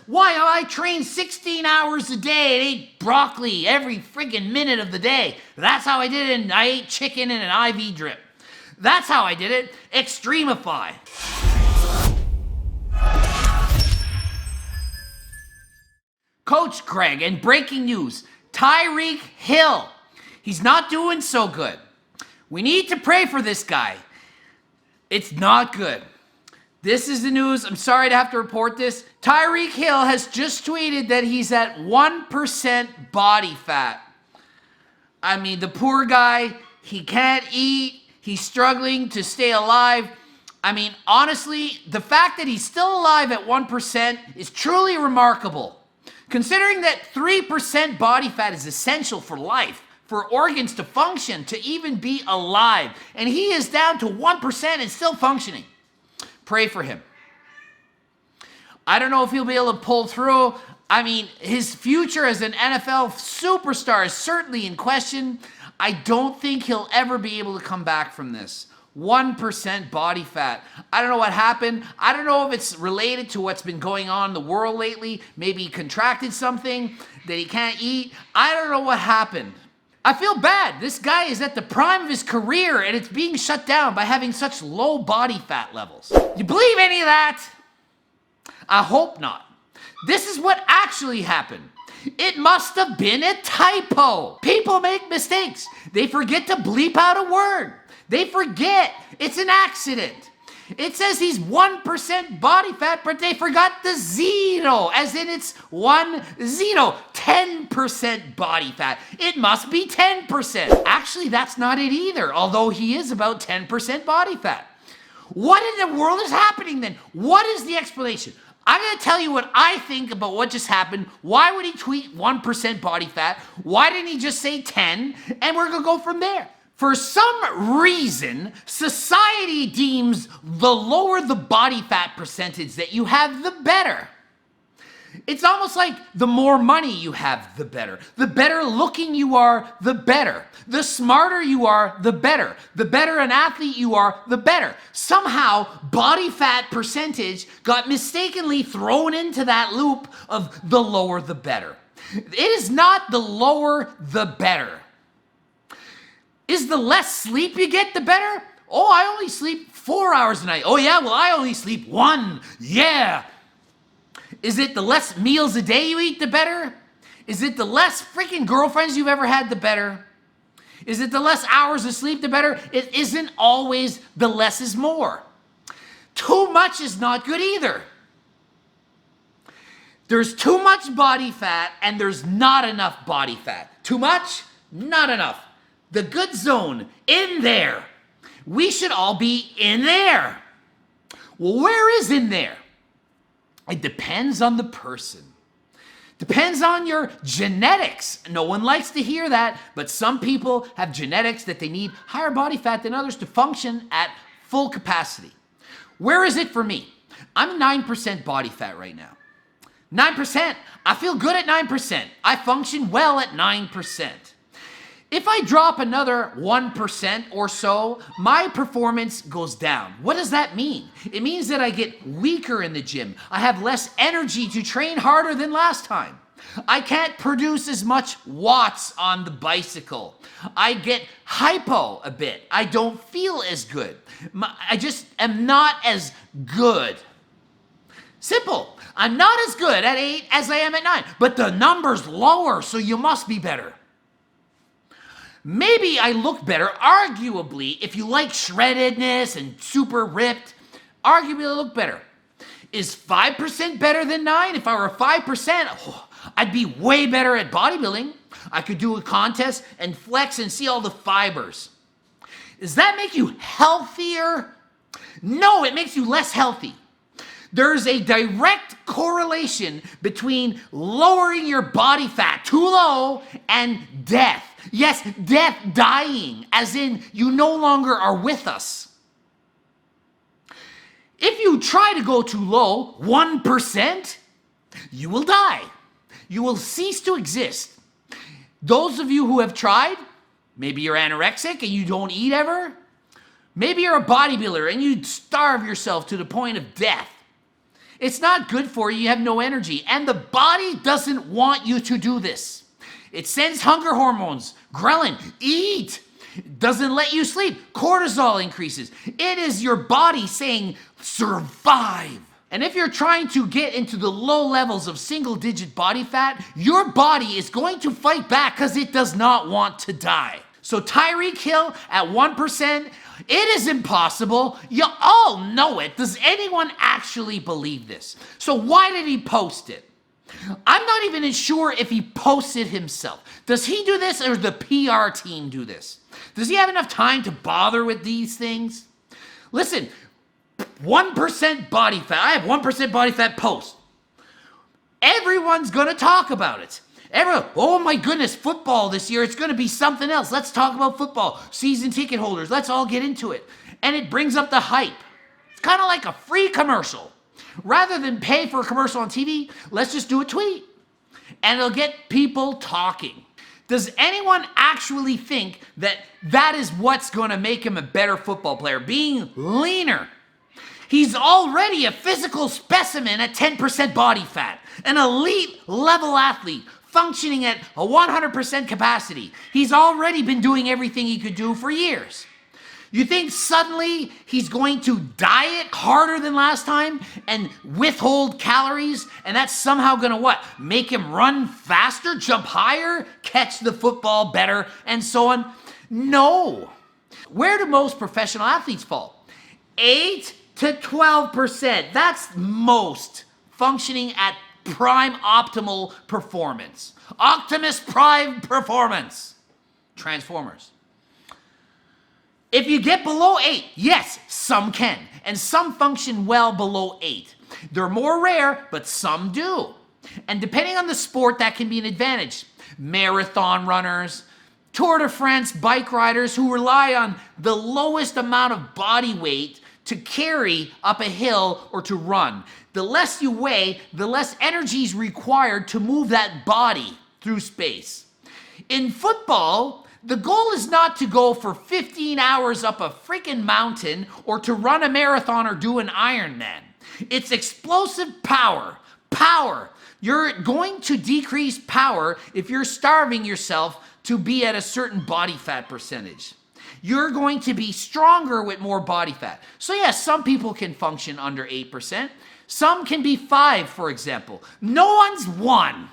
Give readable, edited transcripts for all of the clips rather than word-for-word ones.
Why? I train 16 hours a day and ate broccoli every friggin' minute of the day. That's how I did it, and I ate chicken and an IV drip. That's how I did it. Extremify. Coach Craig, and breaking news, Tyreek Hill. He's not doing so good. We need to pray for this guy. It's not good. This is the news. I'm sorry to have to report this. Tyreek Hill has just tweeted that he's at 1% body fat. I mean, the poor guy, he can't eat. He's struggling to stay alive. I mean, honestly, the fact that he's still alive at 1% is truly remarkable. Considering that 3% body fat is essential for life, for organs to function, to even be alive. And he is down to 1% and still functioning. Pray for him. I don't know if he'll be able to pull through. I mean, his future as an NFL superstar is certainly in question. I don't think he'll ever be able to come back from this. 1% body fat. I don't know what happened. I don't know if it's related to what's been going on in the world lately. Maybe he contracted something that he can't eat. I don't know what happened. I feel bad. This guy is at the prime of his career and it's being shut down by having such low body fat levels. You believe any of that? I hope not. This is what actually happened. It must have been a typo. People make mistakes. They forget to bleep out a word. They forget. It's an accident. It says he's 1% body fat, but they forgot the zero, as in it's 10% body fat. It must be 10%. Actually, that's not it either, although he is about 10% body fat. What in the world is happening then? What is the explanation? I'm going to tell you what I think about what just happened. Why would he tweet 1% body fat? Why didn't he just say 10? And we're going to go from there. For some reason, society deems the lower the body fat percentage that you have, the better. It's almost like the more money you have, the better. The better looking you are, the better. The smarter you are, the better. The better an athlete you are, the better. Somehow, body fat percentage got mistakenly thrown into that loop of the lower the better. It is not the lower the better. Is the less sleep you get, the better? Oh, I only sleep 4 hours a night. Oh yeah, well I only sleep 1. Yeah. Is it the less meals a day you eat, the better? Is it the less freaking girlfriends you've ever had, the better? Is it the less hours of sleep, the better? It isn't always the less is more. Too much is not good either. There's too much body fat and there's not enough body fat. Too much, not enough. The good zone, in there. We should all be in there. Well, where is in there? It depends on the person. Depends on your genetics. No one likes to hear that, but some people have genetics that they need higher body fat than others to function at full capacity. Where is it for me? I'm 9% body fat right now. 9%. I feel good at 9%. I function well at 9%. If I drop another 1% or so, my performance goes down. What does that mean? It means that I get weaker in the gym. I have less energy to train harder than last time. I can't produce as much watts on the bicycle. I get hypo a bit. I don't feel as good. I just am not as good. Simple. I'm not as good at 8 as I am at 9, but the number's lower, so you must be better. Maybe I look better, arguably, if you like shreddedness and super ripped, arguably I look better. Is 5% better than 9? If I were 5%, I'd be way better at bodybuilding. I could do a contest and flex and see all the fibers. Does that make you healthier? No, it makes you less healthy. There's a direct correlation between lowering your body fat too low and death. Yes, death, dying, as in you no longer are with us. If you try to go too low, 1%, you will die. You will cease to exist. Those of you who have tried, maybe you're anorexic and you don't eat ever. Maybe you're a bodybuilder and you starve yourself to the point of death. It's not good for you. You have no energy. And the body doesn't want you to do this. It sends hunger hormones, ghrelin, eat. It doesn't let you sleep. Cortisol increases. It is your body saying, survive. And if you're trying to get into the low levels of single-digit body fat, your body is going to fight back because it does not want to die. So Tyreek Hill at 1%, it is impossible. You all know it. Does anyone actually believe this? So why did he post it? I'm not even sure if he posted himself. Does he do this or the PR team do this? Does he have enough time to bother with these things? Listen, 1% body fat. I have 1% body fat post. Everyone's going to talk about it. Everyone, oh my goodness, football this year, it's going to be something else. Let's talk about football. Season ticket holders, let's all get into it. And it brings up the hype. It's kind of like a free commercial. Rather than pay for a commercial on TV, let's just do a tweet. And it'll get people talking. Does anyone actually think that that is what's going to make him a better football player? Being leaner. He's already a physical specimen at 10% body fat. An elite level athlete functioning at a 100% capacity. He's already been doing everything he could do for years. You think suddenly he's going to diet harder than last time and withhold calories, and that's somehow going to what? Make him run faster, jump higher, catch the football better, and so on? No. Where do most professional athletes fall? 8 to 12%. That's most functioning at prime optimal performance. Optimus Prime performance. Transformers. If you get below 8, yes, some can. And some function well below 8. They're more rare, but some do. And depending on the sport, that can be an advantage. Marathon runners, Tour de France bike riders who rely on the lowest amount of body weight to carry up a hill or to run. The less you weigh, the less energy is required to move that body through space. In football, the goal is not to go for 15 hours up a freaking mountain or to run a marathon or do an Ironman. It's explosive power. Power. You're going to decrease power if you're starving yourself to be at a certain body fat percentage. You're going to be stronger with more body fat. So yes, some people can function under 8%. Some can be 5, for example. No one's 1.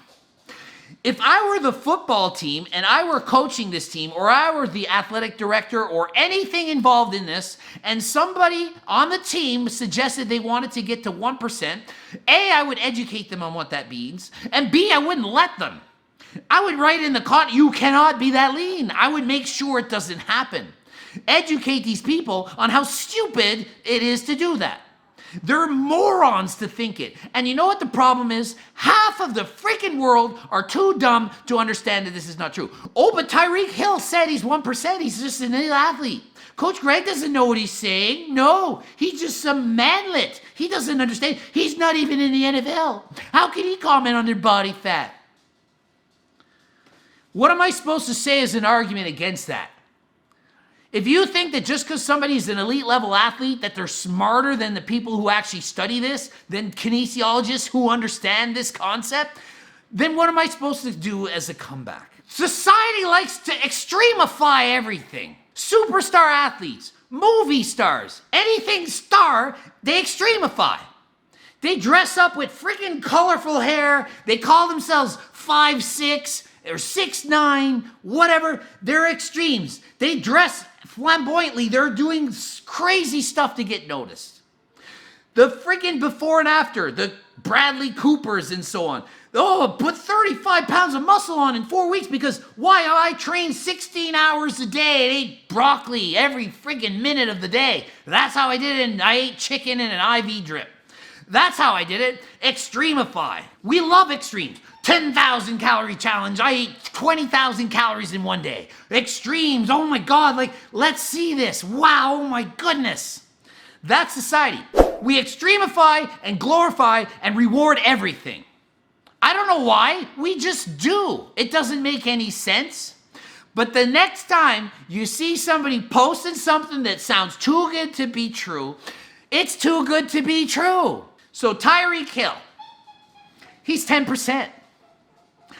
If I were the football team and I were coaching this team, or I were the athletic director or anything involved in this, and somebody on the team suggested they wanted to get to 1%, A, I would educate them on what that means, and B, I wouldn't let them. I would write in the contract, you cannot be that lean. I would make sure it doesn't happen. Educate these people on how stupid it is to do that. They're morons to think it. And you know what the problem is? Half of the freaking world are too dumb to understand that this is not true. Oh, but Tyreek Hill said he's 1%. He's just an elite athlete. Coach Greg doesn't know what he's saying. No, he's just some manlet. He doesn't understand. He's not even in the NFL. How can he comment on their body fat? What am I supposed to say as an argument against that? If you think that just because somebody's an elite level athlete that they're smarter than the people who actually study this, than kinesiologists who understand this concept, then what am I supposed to do as a comeback? Society likes to extremify everything. Superstar athletes, movie stars, anything star, they extremify. They dress up with freaking colorful hair. They call themselves 5'6", or 6'9", whatever. They're extremes. They dress flamboyantly. They're doing crazy stuff to get noticed. The freaking before and after, the Bradley Coopers and so on. Oh, put 35 pounds of muscle on in 4 weeks because why? I trained 16 hours a day and ate broccoli every freaking minute of the day. That's how I did it, and I ate chicken in an IV drip. That's how I did it. Extremify. We love extremes. 10,000 calorie challenge. I ate 20,000 calories in one day. Extremes. Oh my God. Like, let's see this. Wow. Oh my goodness. That's society. We extremify and glorify and reward everything. I don't know why. We just do. It doesn't make any sense. But the next time you see somebody posting something that sounds too good to be true, it's too good to be true. So Tyreek Hill, he's 10%.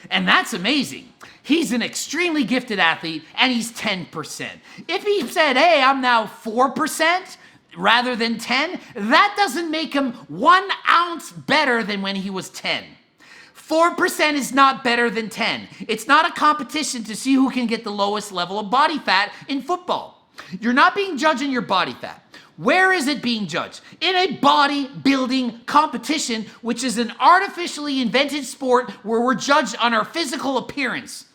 And that's amazing. He's an extremely gifted athlete, and he's 10%. If he said, hey, I'm now 4% rather than 10, that doesn't make him 1 ounce better than when he was 10. 4% is not better than 10. It's not a competition to see who can get the lowest level of body fat in football. You're not being judged on your body fat. Where is it being judged? In a bodybuilding competition, which is an artificially invented sport where we're judged on our physical appearance.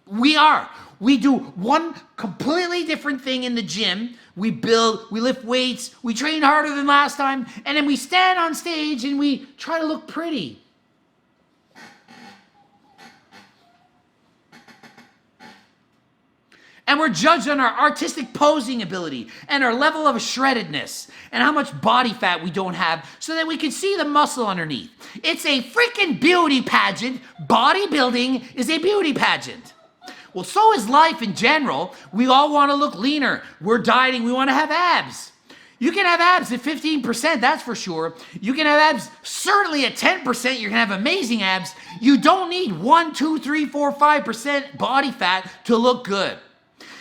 We are. We do one completely different thing in the gym. We build, we lift weights, we train harder than last time, and then we stand on stage and we try to look pretty. And we're judged on our artistic posing ability and our level of shreddedness and how much body fat we don't have so that we can see the muscle underneath. It's a freaking beauty pageant. Bodybuilding is a beauty pageant. Well, so is life in general. We all want to look leaner. We're dieting. We want to have abs. You can have abs at 15%, that's for sure. You can have abs certainly at 10%. You're going to have amazing abs. You don't need 1, 2, 3, 4, 5% body fat to look good.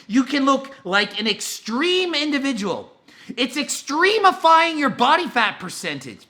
You can look like an extreme individual. It's extremifying your body fat percentage.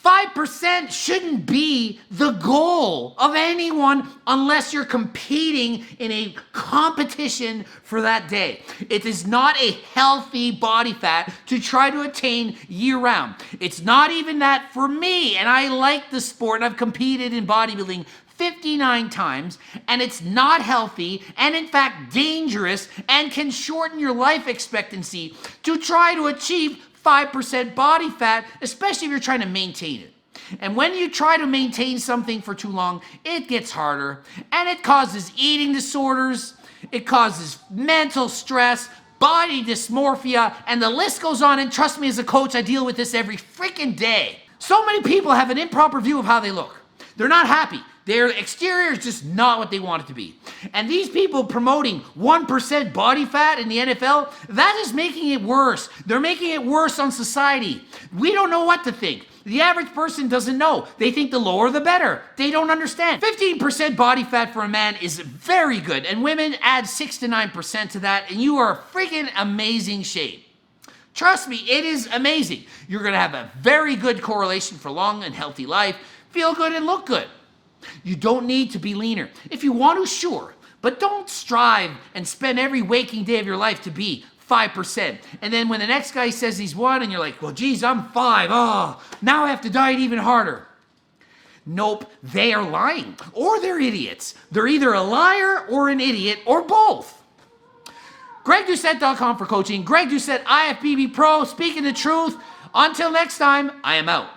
5% shouldn't be the goal of anyone unless you're competing in a competition for that day. It is not a healthy body fat to try to attain year-round. It's not even that for me, and I like the sport, and I've competed in bodybuilding 59 times, and it's not healthy and in fact dangerous and can shorten your life expectancy to try to achieve 5% body fat, especially if you're trying to maintain it. And when you try to maintain something for too long, it gets harder and it causes eating disorders, it causes mental stress, body dysmorphia, and the list goes on. And trust me, as a coach, I deal with this every freaking day. So many people have an improper view of how they look. They're not happy. Their exterior is just not what they want it to be. And these people promoting 1% body fat in the NFL, that is making it worse. They're making it worse on society. We don't know what to think. The average person doesn't know. They think the lower the better. They don't understand. 15% body fat for a man is very good. And women add 6 to 9% to that, and you are a freaking amazing shape. Trust me, it is amazing. You're going to have a very good correlation for long and healthy life. Feel good and look good. You don't need to be leaner. If you want to, sure, but don't strive and spend every waking day of your life to be 5%. And then when the next guy says he's 1 and you're like, well, geez, I'm 5. Oh, now I have to diet even harder. Nope, they are lying or they're idiots. They're either a liar or an idiot or both. GregDoucette.com for coaching. Greg Doucette, IFBB Pro, speaking the truth. Until next time, I am out.